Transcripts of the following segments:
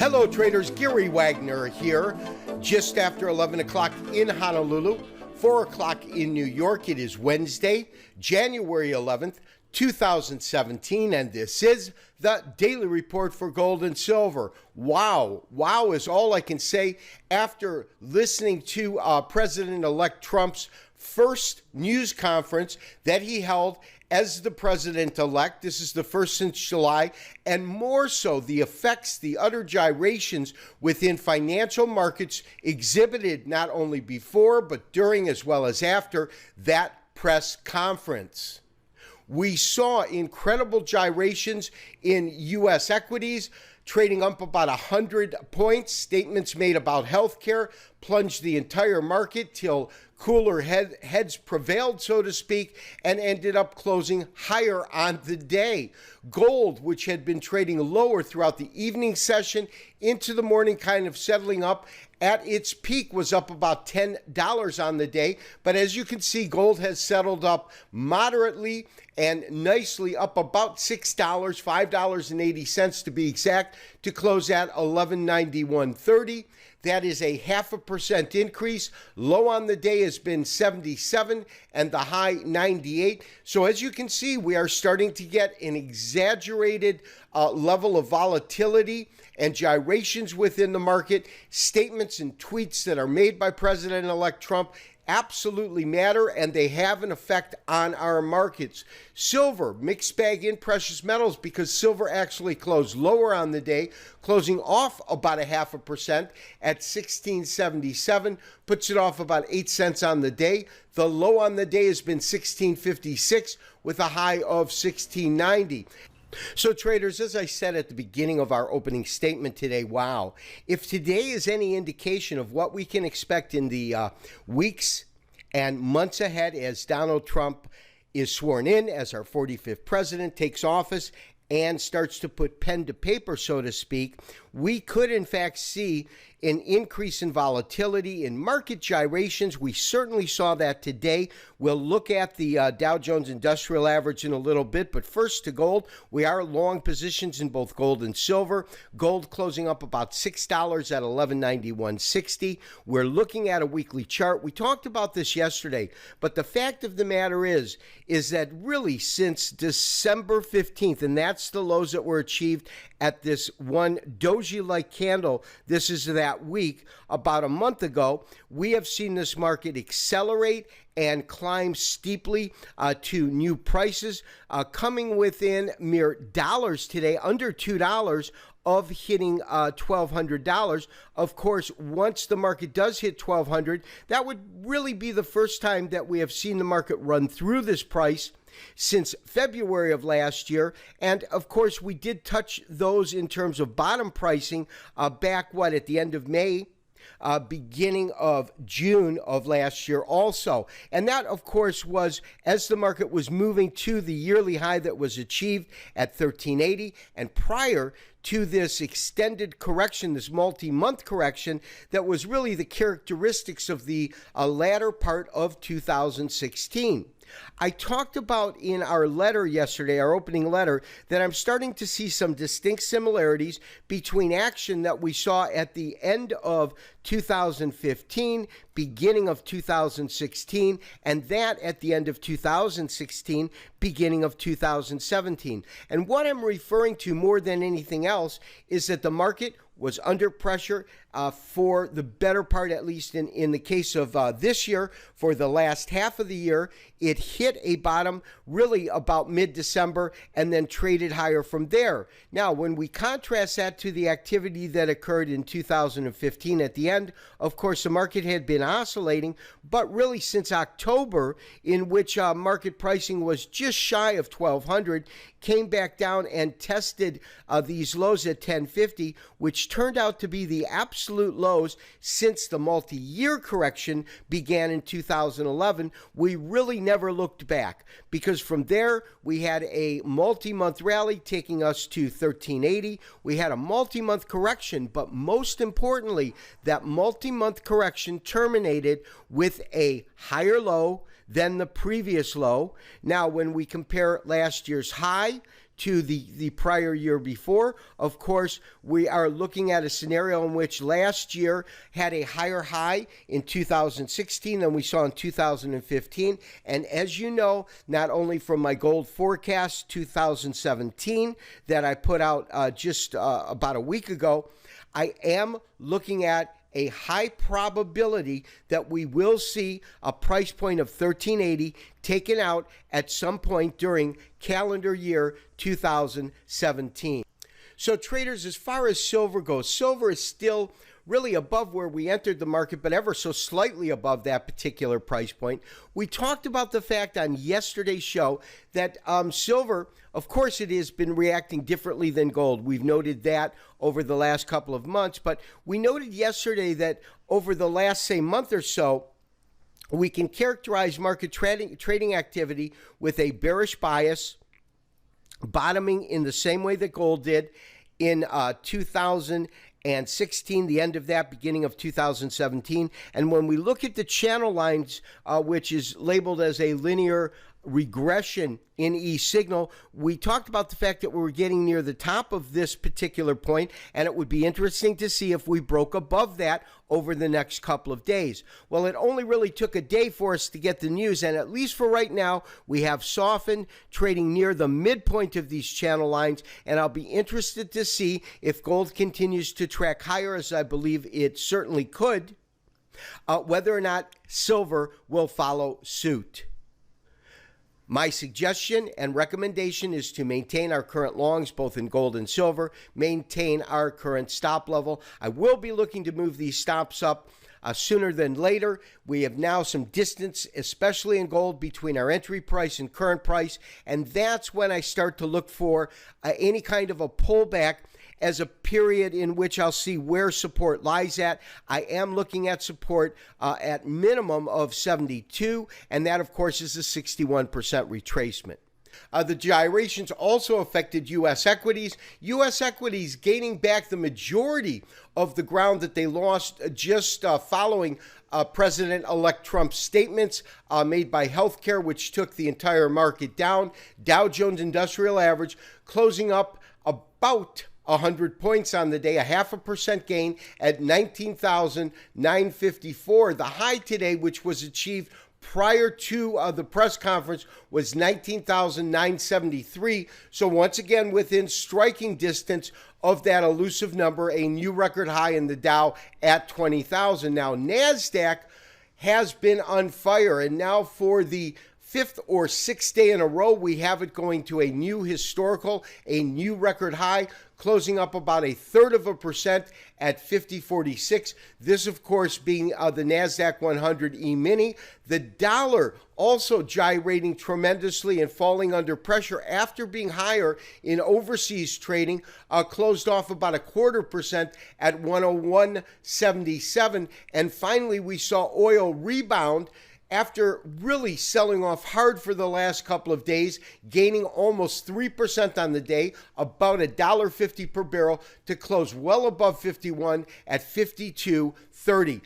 Hello traders, Gary Wagner here, just after 11 o'clock in Honolulu, 4 o'clock in New York. It is Wednesday, January 11th, 2017, and this is the Daily Report for Gold and Silver. Wow is all I can say after listening to President-elect Trump's first news conference that he held as the president-elect. This is the first since July, and more so, the effects, the utter gyrations within financial markets exhibited not only before, but during as well as after that press conference. We saw incredible gyrations in U.S. equities, trading up about 100 points. Statements made about healthcare plunged the entire market till cooler heads prevailed, so to speak, and ended up closing higher on the day. Gold, which had been trading lower throughout the evening session into the morning, kind of settling up at its peak, was up about $10 on the day. But as you can see, gold has settled up moderately and nicely, up about $6, $5.80 to be exact, to close at $11.9130. That is a 0.5% increase. Low on the day has been 77 and the high 98. So as you can see, we are starting to get an exaggerated level of volatility and gyrations within the market. Statements and tweets that are made by President-elect Trump absolutely matter, and they have an effect on our markets. Silver, mixed bag in precious metals, because silver actually closed lower on the day, closing off about 0.5% at 1677, puts it off about 8 cents on the day. The low on the day has been 1656 with a high of 1690. So traders, as I said at the beginning of our opening statement today, wow, if today is any indication of what we can expect in the weeks and months ahead as Donald Trump is sworn in as our 45th president, takes office, and starts to put pen to paper, so to speak, we could in fact see an increase in volatility, in market gyrations. We certainly saw that today. We'll look at the Dow Jones Industrial Average in a little bit, but first to gold. We are long positions in both gold and silver. Gold closing up about $6 at $11.9160. We're looking at a weekly chart. We talked about this yesterday, but the fact of the matter is that really since December 15th, and that's the lows that were achieved at this one doji-like candle, this is that week, about a month ago, we have seen this market accelerate and climb steeply to new prices, coming within mere dollars today, under $2 of hitting $1,200. Of course, once the market does hit $1,200, that would really be the first time that we have seen the market run through this price since February of last year. And of course, we did touch those in terms of bottom pricing back, at the end of May, beginning of June of last year also. And that, of course, was as the market was moving to the yearly high that was achieved at 1380, and prior to this extended correction, this multi-month correction that was really the characteristics of the latter part of 2016. I talked about in our letter yesterday, our opening letter, that I'm starting to see some distinct similarities between action that we saw at the end of 2015, beginning of 2016, and that at the end of 2016, beginning of 2017. And what I'm referring to more than anything else is that the market was under pressure for the better part, at least in the case of this year. For the last half of the year, it hit a bottom really about mid-December and then traded higher from there. Now, when we contrast that to the activity that occurred in 2015 at the end, of course, the market had been oscillating, but really since October, in which market pricing was just shy of 1,200, came back down and tested these lows at 1050, which turned out to be the absolute lows since the multi-year correction began in 2011. We really never looked back, because from there we had a multi-month rally taking us to 1380. We had a multi-month correction, but most importantly, that multi-month correction terminated with a higher low than the previous low. Now, when we compare last year's high to the prior year before. Of course, we are looking at a scenario in which last year had a higher high in 2016 than we saw in 2015. And as you know, not only from my gold forecast 2017 that I put out just about a week ago, I am looking at a high probability that we will see a price point of 1380 taken out at some point during calendar year 2017. So traders, as far as silver goes, silver is still really above where we entered the market, but ever so slightly above that particular price point. We talked about the fact on yesterday's show that silver, of course, it has been reacting differently than gold. We've noted that over the last couple of months, but we noted yesterday that over the last, say, month or so, we can characterize market trading activity with a bearish bias, bottoming in the same way that gold did in 2016, the end of that, beginning of 2017. And when we look at the channel lines, which is labeled as a linear regression in E-signal, we talked about the fact that we were getting near the top of this particular point, and it would be interesting to see if we broke above that over the next couple of days. Well, it only really took a day for us to get the news, and at least for right now, we have softened, trading near the midpoint of these channel lines, and I'll be interested to see if gold continues to track higher, as I believe it certainly could, whether or not silver will follow suit. My suggestion and recommendation is to maintain our current longs, both in gold and silver, maintain our current stop level. I will be looking to move these stops up sooner than later. We have now some distance, especially in gold, between our entry price and current price, and that's when I start to look for any kind of a pullback as a period in which I'll see where support lies at. I am looking at support at minimum of 72, and that, of course, is a 61% retracement. The gyrations also affected U.S. equities. U.S. equities gaining back the majority of the ground that they lost just following President-elect Trump's statements made by healthcare, which took the entire market down. Dow Jones Industrial Average closing up about 100 points on the day, a 0.5% gain at 19,954. The high today, which was achieved prior to the press conference, was 19,973. So once again, within striking distance of that elusive number, a new record high in the Dow at 20,000. Now, NASDAQ has been on fire, and now for the fifth or sixth day in a row, we have it going to a new historical, a new record high, closing up about 0.33% at 50.46. This, of course, being the NASDAQ 100 E-mini. The dollar also gyrating tremendously and falling under pressure after being higher in overseas trading, closed off about 0.25% at 101.77. And finally, we saw oil rebound after really selling off hard for the last couple of days, gaining almost 3% on the day, about $1.50 per barrel, to close well above 51 at 52.30.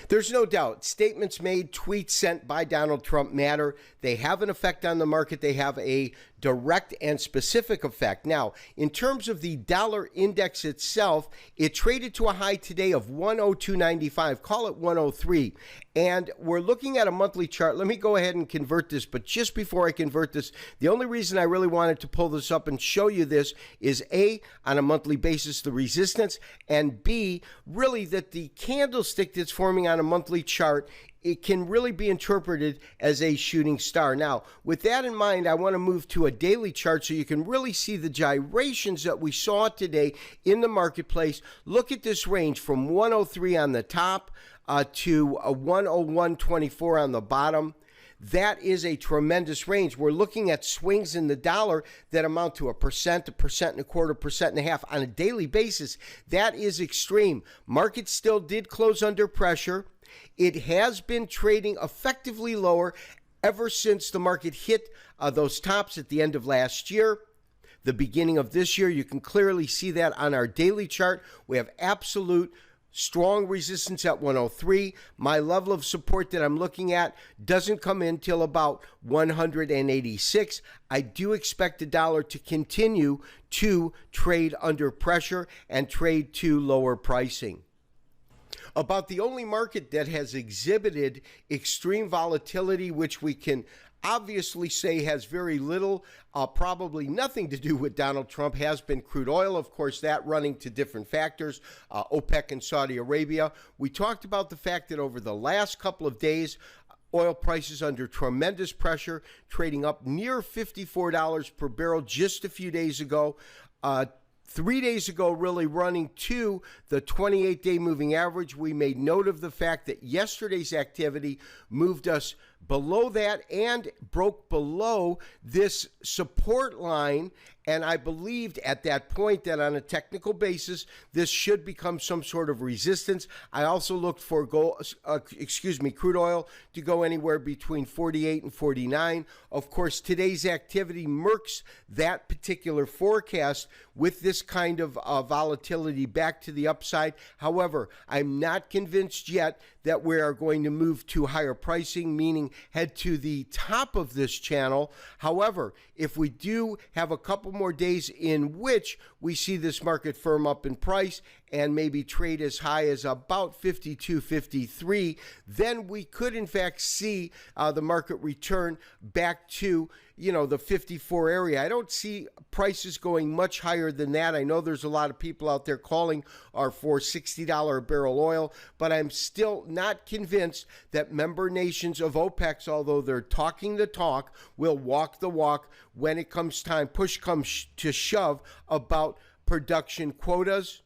There's no doubt statements made, tweets sent by Donald Trump matter. They have an effect on the market. They have a direct and specific effect. Now, in terms of the dollar index itself, it traded to a high today of 102.95, call it 103. And we're looking at a monthly chart. Let me go ahead and convert this. But just before I convert this, the only reason I really wanted to pull this up and show you this is A, on a monthly basis, the resistance, and B, really that the candlestick that's forming on a monthly chart, it can really be interpreted as a shooting star. Now, with that in mind, I want to move to a daily chart so you can really see the gyrations that we saw today in the marketplace. Look at this range from 103 on the top to 101.24 on the bottom. That is a tremendous range. We're looking at swings in the dollar that amount to 1%, 1.25%, 1.5% on a daily basis. That is extreme. Market still did close under pressure. It has been trading effectively lower ever since the market hit those tops at the end of last year. The beginning of this year, you can clearly see that on our daily chart. We have absolute Strong resistance at 103. My level of support that I'm looking at doesn't come in till about 186. I do expect the dollar to continue to trade under pressure and trade to lower pricing. About the only market that has exhibited extreme volatility, which we can obviously say has very little, probably nothing to do with Donald Trump, has been crude oil. Of course, that running to different factors, OPEC and Saudi Arabia. We talked about the fact that over the last couple of days, oil prices under tremendous pressure, trading up near $54 per barrel just a few days ago. 3 days ago, really running to the 28-day moving average. We made note of the fact that yesterday's activity moved us below that and broke below this support line. And I believed at that point that on a technical basis, this should become some sort of resistance. I also looked for crude oil to go anywhere between 48 and 49. Of course, today's activity murks that particular forecast with this kind of volatility back to the upside. However, I'm not convinced yet that we are going to move to higher pricing, meaning head to the top of this channel. However, if we do have a couple more days in which we see this market firm up in price and maybe trade as high as about 52, 53, then we could in fact see the market return back to, the 54 area. I don't see prices going much higher than that. I know there's a lot of people out there calling for $60 a barrel oil, but I'm still not convinced that member nations of OPEC, although they're talking the talk, will walk the walk when it comes time, push comes to shove, about production quotas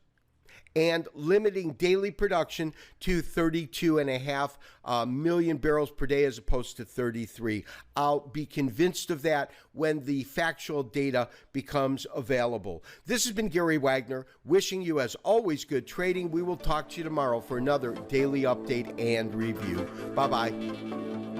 and limiting daily production to 32.5 million barrels per day as opposed to 33. I'll be convinced of that when the factual data becomes available. This has been Gary Wagner, wishing you, as always, good trading. We will talk to you tomorrow for another daily update and review. Bye-bye.